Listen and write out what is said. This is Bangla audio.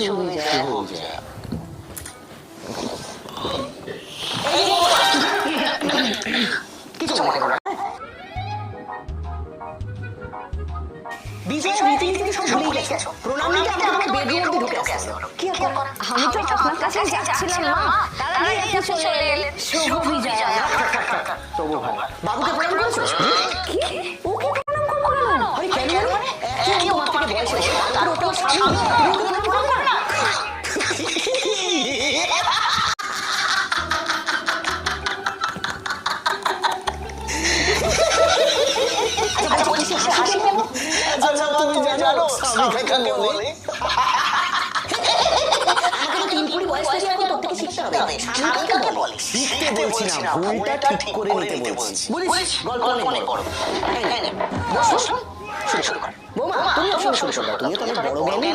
শুরু হয়ে যায়। কিছু মনে করো না। বিজয় রীতিনীতি সব ভুলেই গেছো। প্রণাম নিতে আমাকে তোমার বেডরুম অব্দি ঢুকে আসতে হলো। কি আর করা? আমি তো আপনার কাছে যাচ্ছিলাম মা, তার আগে আপনি চলে এলেন। শুভ বিজয়া। তবু ভালো। বাবুকে প্রণাম করেছো? কি? ওকে প্রণাম করবো কেন? আরে কেন মানে? একই তোমার থেকে বয়স হয়েছে, তার উপর ওর স্বামী, তুমি ওকে প্রণাম করবে না? আচ্ছা তুমি জানো স্বামী কাকে বলে? আমাকে তো 3 কুড়ি বয়স থেকে এখন তোর থেকে শিখতে হবে। স্বামী কাকে বলে? শিখতে বলছি না, ভুলটা ঠিক করে নিতে বলছি। বলিস গল্প অনেক বড়। বসো, শুরু কর। বৌমা তুমিও শুরু করো, তুমিও তো অনেক বড় জ্ঞানী।